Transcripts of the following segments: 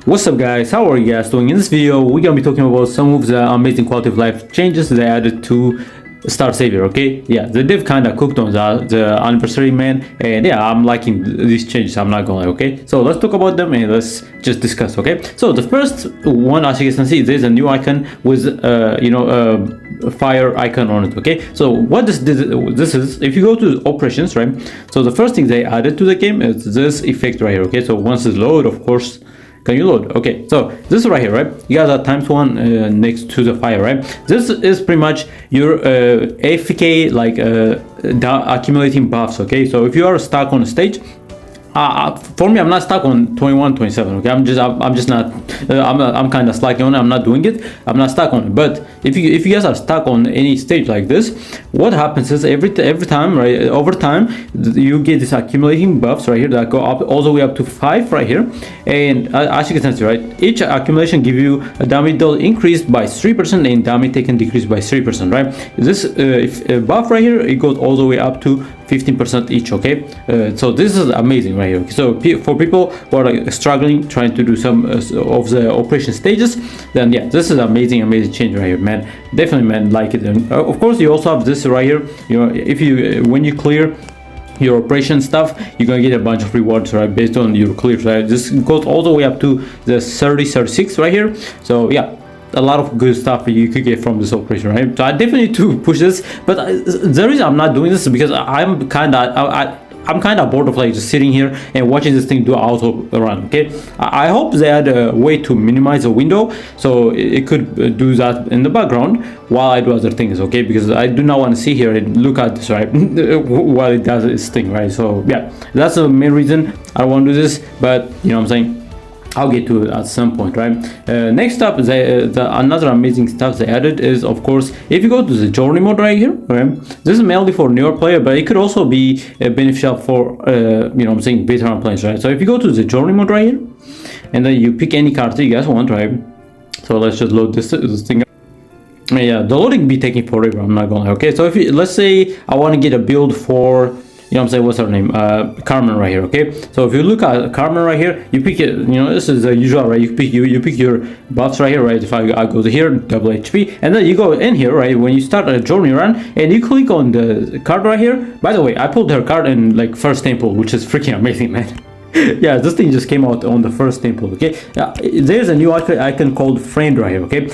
What's up guys, how are you guys doing? In this video we're gonna be talking about some of the amazing quality of life changes they added to Star Savior. Okay, yeah, the dev kind of cooked on the anniversary, man, and yeah, I'm liking these changes, I'm not gonna lie. Okay, so let's talk about them and let's just discuss. Okay, so the first one, as you can see, there's a new icon with a fire icon on it. Okay, so what this is, if you go to operations, right, so the first thing they added to the game is this effect right here. Okay, so once it's load, of course, can you load? Okay, so this is right here, right? You guys are ×1 next to the fire, right? This is pretty much your AFK, like accumulating buffs. Okay, so if you are stuck on a stage, for me, I'm not stuck on 21, 27. Okay, I'm just not. I'm kind of slacking on it. I'm not doing it. I'm not stuck on it. But if you guys are stuck on any stage like this, what happens is every time, right, over time, you get this accumulating buffs right here that go up all the way up to 5 right here. And as you can see, right, each accumulation give you a damage dealt increased by 3% and damage taken decreased by 3%. Right, this buff right here, it goes all the way up to 15% each. Okay, so this is amazing right here. Okay? So for people who are like struggling trying to do some of the operation stages, then yeah, this is amazing change right here, man. Definitely, man, like it. And of course you also have this right here. You know, if you when you clear your operation stuff, you're gonna get a bunch of rewards, right, based on your clears, right? This goes all the way up to the 36 right here. So yeah, a lot of good stuff you could get from this operation, right? So I definitely need to push this, but the reason I'm not doing this is because I'm kind of bored of like just sitting here and watching this thing do auto run. Okay, I hope they had a way to minimize the window so it could do that in the background while I do other things. Okay, because I do not want to sit here and look at this, right, while it does its thing, right? So yeah, that's the main reason I want to do this, but you know what I'm saying, I'll get to it at some point, right? Next up, another amazing stuff they added is, of course, if you go to the journey mode right here, right? This is mainly for newer player, but it could also be beneficial for you know what I'm saying, veteran players, right? So if you go to the journey mode right here, and then you pick any card you guys want, right? So let's just load this thing up. Yeah, the loading be taking forever, I'm not gonna lie. Okay, so if you, let's say I want to get a build for, you know what I'm saying, what's her name, Carmen right here. Okay, so if you look at Carmen right here, you pick it, you know, this is the usual, right? You pick your buffs right here, right? If I go to here, double HP, and then you go in here, right, when you start a journey run, and you click on the card right here. By the way, I pulled her card in like first temple, which is freaking amazing, man. Yeah, this thing just came out on the first temple. Okay, there's a new icon called friend right here. Okay,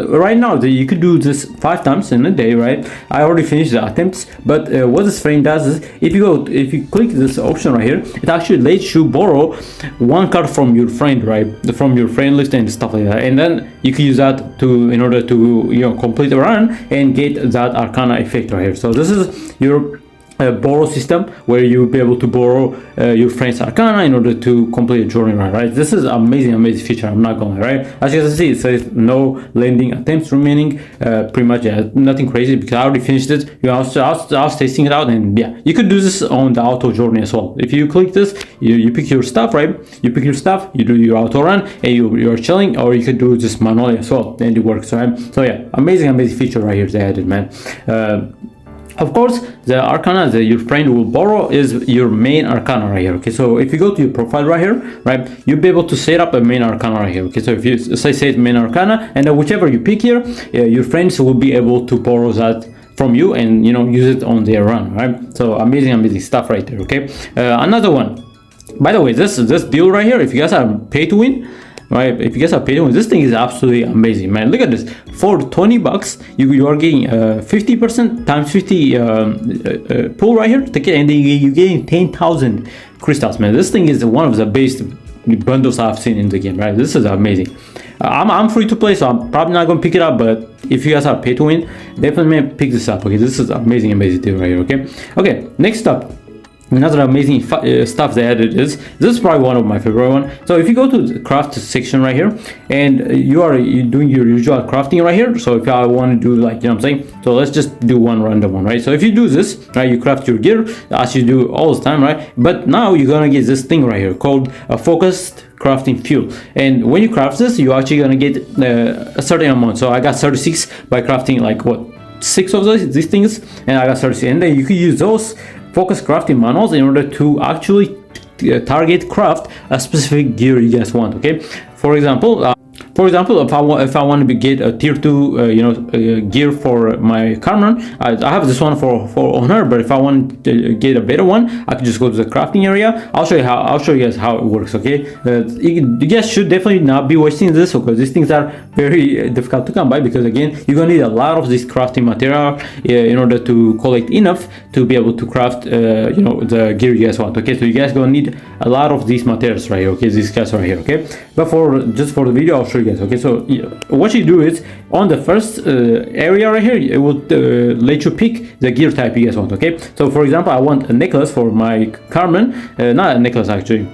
right now you could do this 5 times in a day, right? I already finished the attempts, but what this friend does is, if you click this option right here, it actually lets you borrow 1 card from your friend, right, from your friend list and stuff like that, and then you can use that in order to, you know, complete the run and get that Arcana effect right here. So this is your borrow system where you'll be able to borrow your friend's Arcana in order to complete a journey run, right? This is amazing feature, I'm not gonna lie, right? As you can see, it says no landing attempts remaining. Pretty much, yeah, nothing crazy because I already finished it. You know, I was testing it out, and yeah, you could do this on the auto journey as well. If you click this, you pick your stuff, right? You pick your stuff, you do your auto run, and you're chilling, or you could do this manually as well, and it works, right? So yeah, amazing feature right here they added, man. Of course, the Arcana that your friend will borrow is your main Arcana right here. Okay, so if you go to your profile right here, right, you'll be able to set up a main Arcana right here. Okay, so if you say main Arcana, and then whichever you pick here, your friends will be able to borrow that from you and, you know, use it on their run, right? So amazing stuff right there. Okay, another one. By the way, this deal right here, if you guys are pay to win, right, if you guys are paid on, this thing is absolutely amazing, man. Look at this. For 20 bucks, you are getting 50% times 50 pull right here, and then you're getting 10,000 crystals, man. This thing is one of the best bundles I've seen in the game, right? This is amazing. I'm free to play, so I'm probably not gonna pick it up, but if you guys are paid to win, definitely pick this up. Okay, this is amazing deal right here. Okay, next up, another amazing stuff they added is, this is probably one of my favorite one. So if you go to the craft section right here, and you're doing your usual crafting right here, so if I want to do, like, you know what I'm saying, so let's just do one random one, right? So if you do this, right, you craft your gear as you do all the time, right? But now you're gonna get this thing right here called a focused crafting fuel, and when you craft this, you're actually gonna get a certain amount. So I got 36 by crafting like what, 6 of these things, and I got 36, and then you can use those focus crafting manuals in order to actually target craft a specific gear you guys want. Okay, for example, if I want to get a tier 2 gear for my Carmen, I have this one for on her, but if I want to get a better one, I can just go to the crafting area. I'll show you guys how it works. Okay, you guys should definitely not be wasting this, because these things are very difficult to come by, because again, you're gonna need a lot of this crafting material in order to collect enough to be able to craft the gear you guys want. Okay, so you guys gonna need a lot of these materials right here. Okay, these guys right here. Okay, but just for the video, I'll show you guys. Okay, so what you do is on the first area right here, it will let you pick the gear type you guys want. Okay, so for example, I want a necklace for my Carmen, not a necklace actually.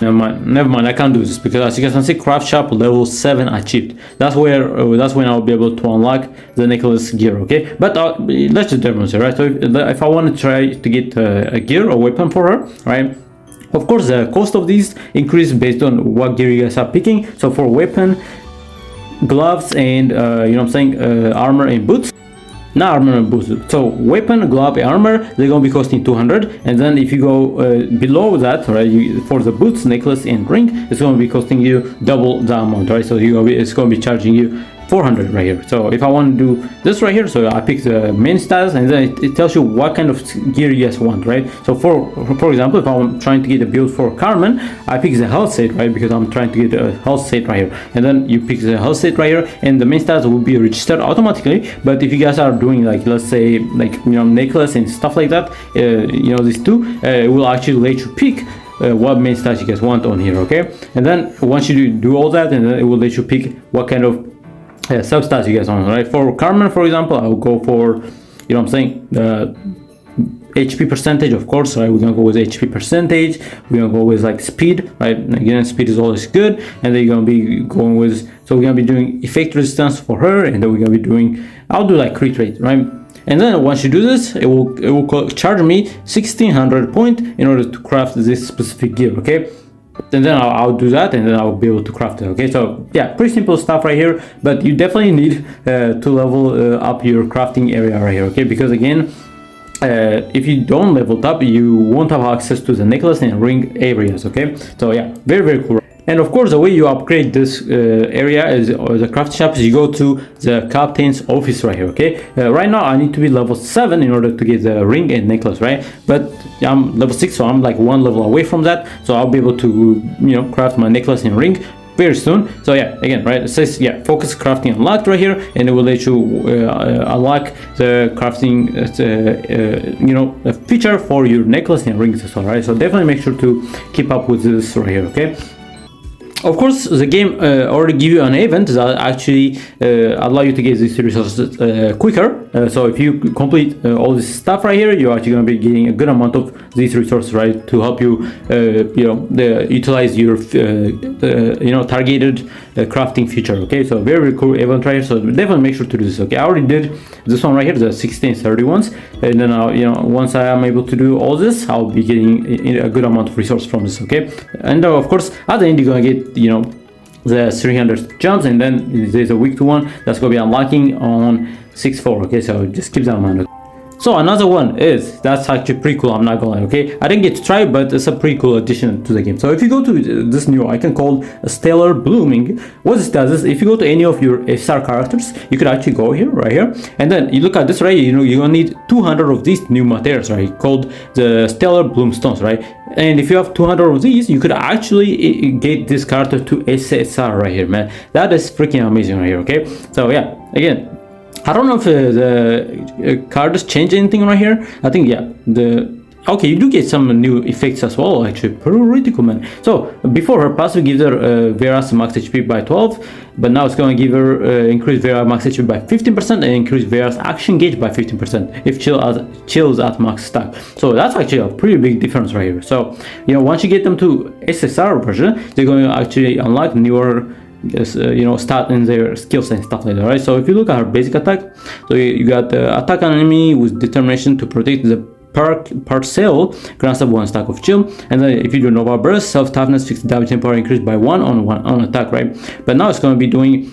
Never mind, I can't do this, because as you guys can see, craft shop level 7 achieved. That's when I'll be able to unlock the necklace gear. Okay, but let's just demonstrate, right? So if I want to try to get a gear or weapon for her, right? Of course, the cost of these increase based on what gear you guys are picking. So for weapon, gloves, and armor and boots. Not armor and boots. So weapon, glove, and armor, they're gonna be costing 200, and then if you go below that, right, for the boots, necklace, and ring, it's gonna be costing you double the amount, right? So it's gonna be charging you 400 right here. So if I want to do this right here, so I pick the main status, and then it tells you what kind of gear you guys want, right? So for example, if I'm trying to get a build for Carmen, I pick the health set, right, because I'm trying to get a health set right here, and then you pick the health set right here, and the main status will be registered automatically. But if you guys are doing, like, let's say, like, necklace and stuff like that, these two, it will actually let you pick what main stats you guys want on here. Okay, and then once you do all that, and then it will let you pick what kind of substats you guys want, right? For Carmen, for example, I will go for, the HP percentage, of course, right? We're gonna go with HP percentage. We're gonna go with like speed, right? Again, speed is always good, and then you're gonna be going with, so we're gonna be doing effect resistance for her, and then we're gonna be doing, I'll do like crit rate, right? And then once you do this, it will charge me 1600 point in order to craft this specific gear. Okay, and then I'll do that, and then I'll be able to craft it. Okay, so yeah, pretty simple stuff right here, but you definitely need to level up your crafting area right here. Okay, because again, if you don't level it up, you won't have access to the necklace and ring areas. Okay, so yeah, very cool. And of course, the way you upgrade this area is, or the craft shop, is you go to the captain's office right here. Okay, right now I need to be level 7 in order to get the ring and necklace, right? But I'm level 6, so I'm like 1 level away from that, so I'll be able to craft my necklace and ring very soon. So yeah, again, right, it says, yeah, focus crafting unlocked right here, and it will let you unlock the crafting feature for your necklace and rings as well, right? So definitely make sure to keep up with this right here. Okay, of course, the game already give you an event that actually allow you to get these resources quicker. So if you complete all this stuff right here, you're actually going to be getting a good amount of these resources, right, to help you, utilize your, targeted crafting feature. Okay, so very cool event right here. So definitely make sure to do this. Okay, I already did this one right here, the 1631s, and then once I am able to do all this, I'll be getting a good amount of resource from this. Okay, and of course, at the end, you're gonna get the 300 jumps, and then there's a week to one that's going to be unlocking on 6/4. Okay, so just keep that in mind. So another one is, that's actually pretty cool, I'm not gonna lie. Okay, I didn't get to try, but it's a pretty cool addition to the game. So if you go to this new icon called Stellar Blooming, what this does is, if you go to any of your SR characters, you could actually go here, right here, and then you look at this, right? You're gonna need 200 of these new materials, right, called the Stellar Bloomstones, right? And if you have 200 of these, you could actually get this character to SSR right here, man. That is freaking amazing right here. Okay, so yeah, again, I don't know if the cards change anything right here. I think, yeah, okay, you do get some new effects as well, actually. Pretty cool, man. So before, her passive gives her Vera's max HP by 12, but now it's going to give her increase Vera max HP by 15% and increase Vera's action gauge by 15% if chills at max stack. So that's actually a pretty big difference right here. So once you get them to SSR version, they're going to actually unlock newer start in their skills and stuff like that, right? So if you look at her basic attack, so you got attack an enemy with determination to protect the parcel, grants up 1 stack of chill, and then if you do Nova Burst, self toughness, fixed damage and power increased by 1 on attack, right? But now it's going to be doing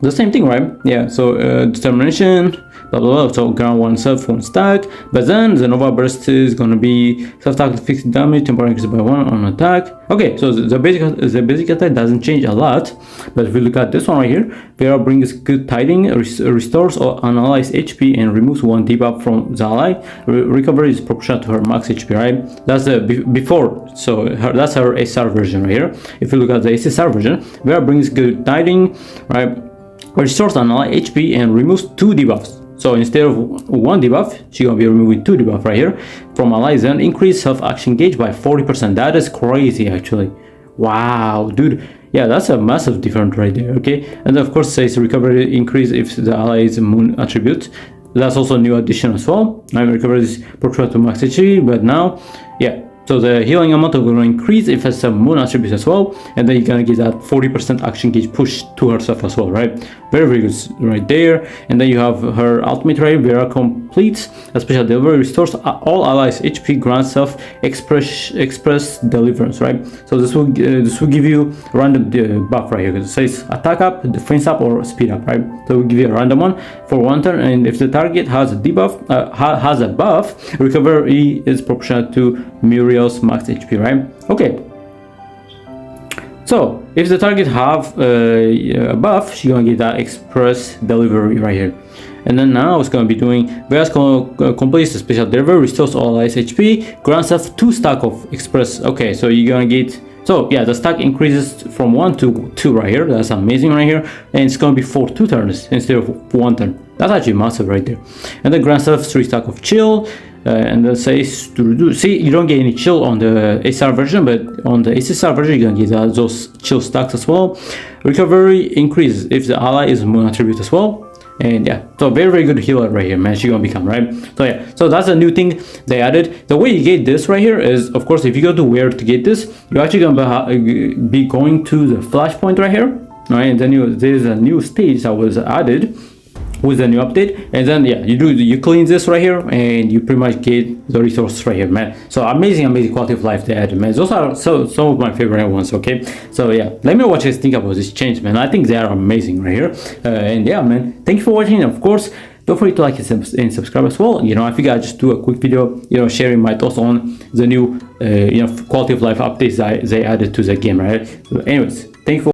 the same thing, right? Yeah, so determination, blah blah blah. So ground one self, one stack, but then the Nova Burst is gonna be self-attack fixed damage, temporary increase by 1 on attack. Okay, so the basic attack doesn't change a lot, but if we look at this one right here, Vera brings good tiding, restores an ally's HP and removes 1 debuff from the ally. Recovery is proportional to her max HP, right? That's the before, so that's her SR version right here. If you look at the SSR version, Vera brings good tiding, right? Restores an ally HP and removes 2 debuffs. So instead of 1 debuff, she's gonna be removing 2 debuff right here from allies and increase self-action gauge by 40%. That is crazy actually. Wow, dude. Yeah, that's a massive difference right there, okay? And of course says recovery increase if the ally is moon attribute. That's also a new addition as well. Recovery is proportional to max HP, but now, yeah. So the healing amount is going to increase if it's a moon attribute as well, and then you're going to get that 40% action gauge push to herself as well, right? Very, very good right there. And then you have her ultimate, right? Vera completes a special delivery, restores all allies HP, grants self express deliverance, right? So this will give you a random buff right here. It says attack up, defense up, or speed up, right? So it will give you a random one for 1 turn, and if the target has a debuff, has a buff, recovery is proportional to Muriel's max HP, right? Okay. So if the target have a buff, she's gonna get that express delivery right here. And then now it's gonna be doing Vera's completes the special delivery, restores all allies HP, grants us 2 stack of express. Okay, so you're gonna get, so yeah, the stack increases from 1 to 2 right here. That's amazing right here, and it's gonna be for 2 turns instead of 1 turn. That's actually massive right there. And then grants us 3 stack of chill. And then says to reduce. See, you don't get any chill on the SR version, but on the SSR version, you're gonna get those chill stacks as well. Recovery increases if the ally is moon attribute as well. And yeah, so very, very good healer right here, man. She's gonna become, right? So yeah, so that's a new thing they added. The way you get this right here is, of course, if you go to where to get this, you're actually gonna be going to the flashpoint right here, right? And then there's a new stage that was added with the new update, and then yeah, you clean this right here and you pretty much get the resource right here, man. So amazing quality of life they added, man. Those are some of my favorite ones. Okay, so yeah, let me know what you guys think about this change, man. I think they are amazing right here. And yeah, man, thank you for watching. Of course, don't forget to like and subscribe as well. You know, I figured I'd just do a quick video, you know, sharing my thoughts on the new quality of life updates that they added to the game, right? So anyways, thank you for